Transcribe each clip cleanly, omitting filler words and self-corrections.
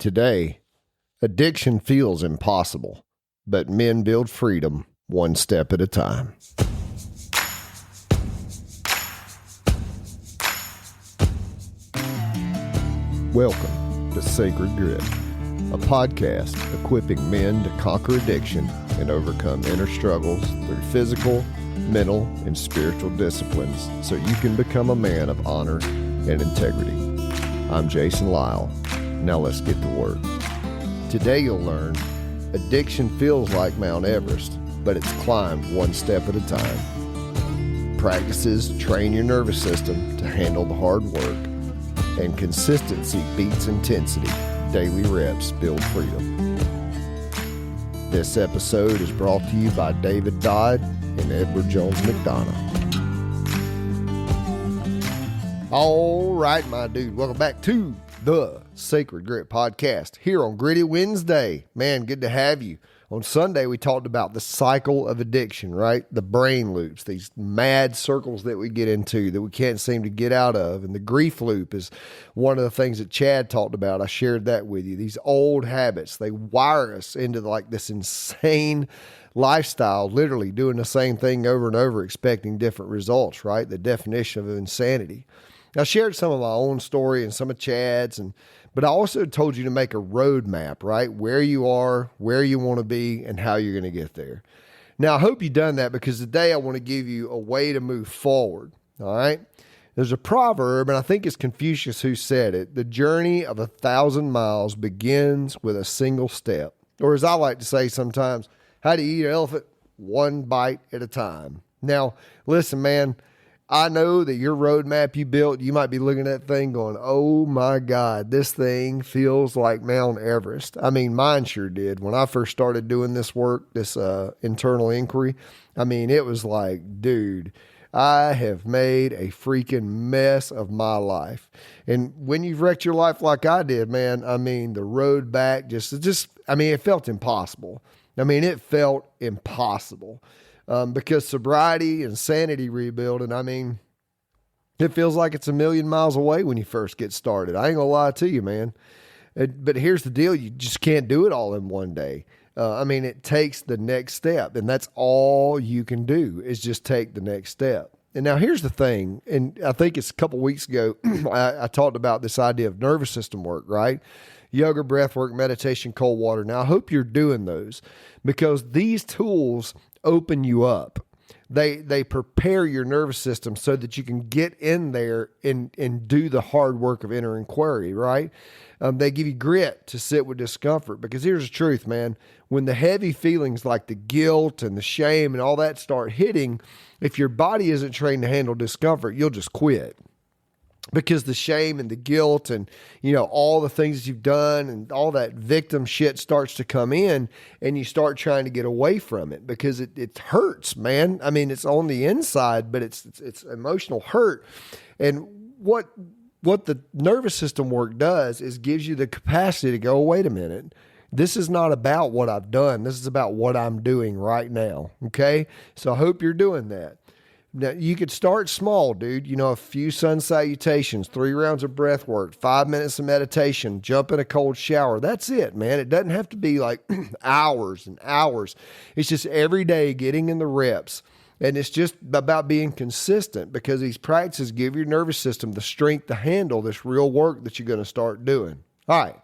Today, addiction feels impossible, but men build freedom one step at a time. Welcome to Sacred Grit, a podcast equipping men to conquer addiction and overcome inner struggles through physical, mental, and spiritual disciplines so you can become a man of honor and integrity. I'm Jason Lyle. Now let's get to work. Today you'll learn addiction feels like Mount Everest, but it's climbed one step at a time. Practices train your nervous system to handle the hard work, and consistency beats intensity. Daily reps build freedom. This episode is brought to you by David Dodd and Edward Jones McDonough. All right, my dude, welcome back to the Sacred Grit Podcast here on Gritty Wednesday. Man, good to have you. On Sunday, we talked about the cycle of addiction, right? The brain loops, these mad circles that we get into that we can't seem to get out of. And the grief loop is one of the things that Chad talked about. I shared that with you. These old habits, they wire us into like this insane lifestyle, literally doing the same thing over and over, expecting different results, right? The definition of insanity. I shared some of my own story and some of Chad's, but I also told you to make a roadmap, right? Where you are, where you want to be, and how you're going to get there. Now, I hope you've done that because today I want to give you a way to move forward, all right? There's a proverb, and I think it's Confucius who said it. The journey of 1,000 miles begins with a single step. Or as I like to say sometimes, how do you eat an elephant? One bite at a time. Now, listen, man, I know that your roadmap you built, you might be looking at that thing going, oh my God, this thing feels like Mount Everest. I mean, mine sure did. When I first started doing this work, this internal inquiry, I mean, it was like, dude, I have made a freaking mess of my life. And when you've wrecked your life like I did, man, I mean, the road back it felt impossible. It felt impossible. Because sobriety and sanity rebuilding, it feels like it's a million miles away when you first get started. I ain't gonna lie to you, man. But here's the deal. You just can't do it all in one day. It takes the next step, and that's all you can do is just take the next step. And now here's the thing, and I think it's a couple weeks ago, I talked about this idea of nervous system work, right? Yoga, breath work, meditation, cold water. Now, I hope you're doing those because these tools open you up. They prepare your nervous system so that you can get in there and do the hard work of inner inquiry, right? They give you grit to sit with discomfort because here's the truth, man. When the heavy feelings like the guilt and the shame and all that start hitting, if your body isn't trained to handle discomfort, you'll just quit. Because the shame and the guilt and, all the things that you've done and all that victim shit starts to come in and you start trying to get away from it because it hurts, man. It's on the inside, but it's emotional hurt. And what the nervous system work does is gives you the capacity to go, wait a minute. This is not about what I've done. This is about what I'm doing right now. Okay. So I hope you're doing that. Now, you could start small, dude. A few sun salutations, 3 rounds of breath work, 5 minutes of meditation, jump in a cold shower. That's it, man. It doesn't have to be like hours and hours. It's just every day getting in the reps. And it's just about being consistent because these practices give your nervous system the strength to handle this real work that you're going to start doing. All right.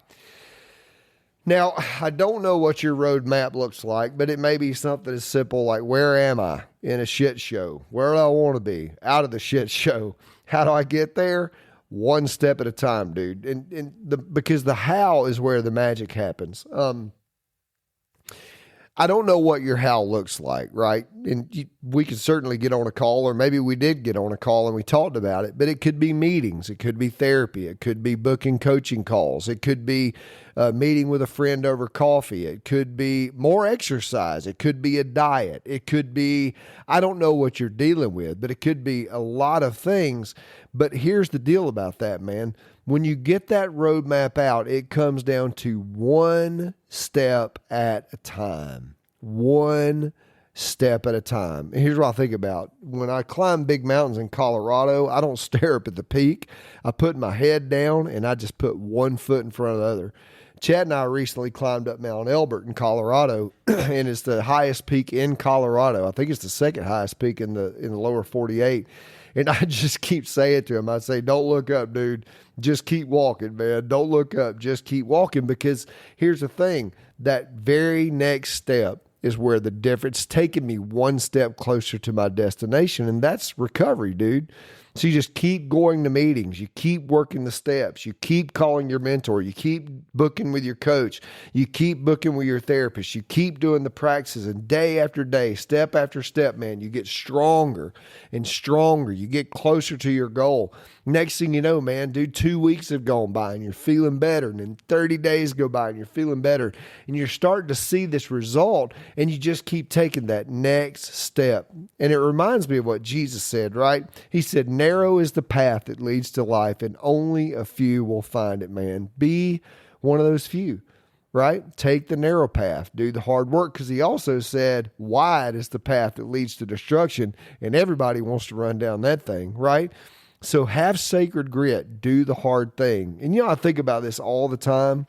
Now, I don't know what your roadmap looks like, but it may be something as simple like, where am I in a shit show? Where do I want to be? Out of the shit show. How do I get there? One step at a time, dude. Because the how is where the magic happens. I don't know what your how looks like, right? And we could certainly get on a call, or maybe we did get on a call and we talked about it, but it could be meetings. It could be therapy. It could be booking coaching calls. It could be meeting with a friend over coffee. It could be more exercise. It could be a diet. It could be, I don't know what you're dealing with, but it could be a lot of things. But here's the deal about that, man. When you get that roadmap out, it comes down to one step at a time. One step at a time. And here's what I think about. When I climb big mountains in Colorado, I don't stare up at the peak. I put my head down and I just put one foot in front of the other. Chad and I recently climbed up Mount Elbert in Colorado, and it's the highest peak in Colorado. I think it's the second highest peak in the lower 48. And I just keep saying to him, I say, don't look up, dude. Just keep walking, man. Don't look up. Just keep walking, because here's the thing. That very next step is where the difference, taking me one step closer to my destination, and that's recovery, dude. So you just keep going to meetings. You keep working the steps. You keep calling your mentor. You keep booking with your coach. You keep booking with your therapist. You keep doing the practices, and day after day, step after step, man, you get stronger and stronger. You get closer to your goal. Next thing you know, man, dude, 2 weeks have gone by and you're feeling better. And then 30 days go by and you're feeling better. And you're starting to see this result, and you just keep taking that next step. And it reminds me of what Jesus said, right? He said, narrow is the path that leads to life, and only a few will find it, man. Be one of those few, right? Take the narrow path, do the hard work, because he also said wide is the path that leads to destruction, and everybody wants to run down that thing, right? So have sacred grit, do the hard thing. And I think about this all the time,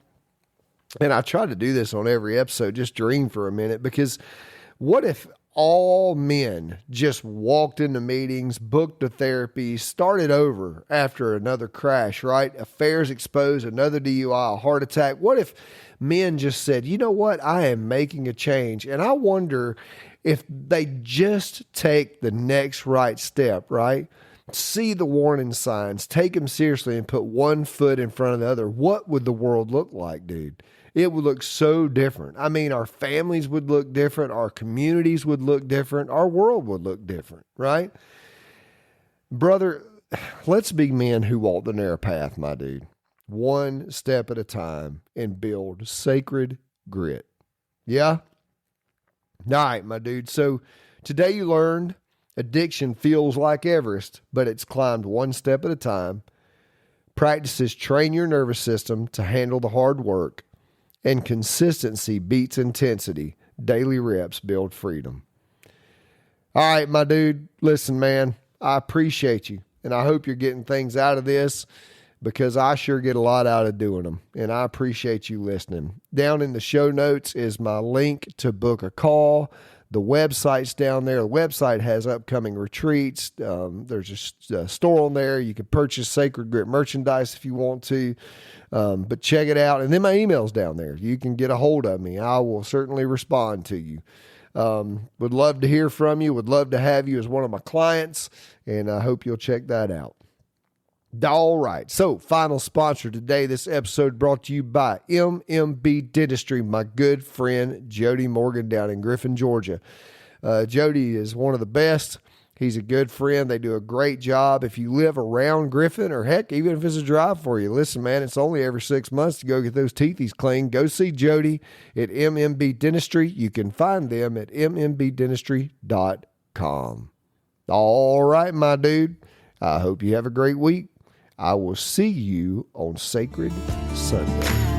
and I try to do this on every episode, just dream for a minute, because what if all men just walked into meetings, booked a therapy, started over after another crash, right? Affairs exposed, another DUI, a heart attack. What if men just said, you know what? I am making a change. And I wonder if they just take the next right step, right? See the warning signs, take them seriously, and put one foot in front of the other. What would the world look like, dude? It would look so different. I mean, our families would look different. Our communities would look different. Our world would look different, right? Brother, let's be men who walk the narrow path, my dude. One step at a time, and build sacred grit. Yeah? All right, my dude. So today you learned addiction feels like Everest, but it's climbed one step at a time. Practices train your nervous system to handle the hard work. And consistency beats intensity. Daily reps build freedom. All right, my dude. Listen, man, I appreciate you. And I hope you're getting things out of this, because I sure get a lot out of doing them. And I appreciate you listening. Down in the show notes is my link to book a call. The website's down there. The website has upcoming retreats. There's a store on there. You can purchase Sacred Grit merchandise if you want to. But check it out. And then my email's down there. You can get a hold of me. I will certainly respond to you. Would love to hear from you. Would love to have you as one of my clients. And I hope you'll check that out. All right. So final sponsor today, this episode brought to you by MMB Dentistry, my good friend, Jody Morgan down in Griffin, Georgia. Jody is one of the best. He's a good friend. They do a great job. If you live around Griffin, or heck, even if it's a drive for you, listen, man, it's only every 6 months to go get those teethies cleaned. Go see Jody at MMB Dentistry. You can find them at mmbdentistry.com. All right, my dude. I hope you have a great week. I will see you on Sacred Sunday.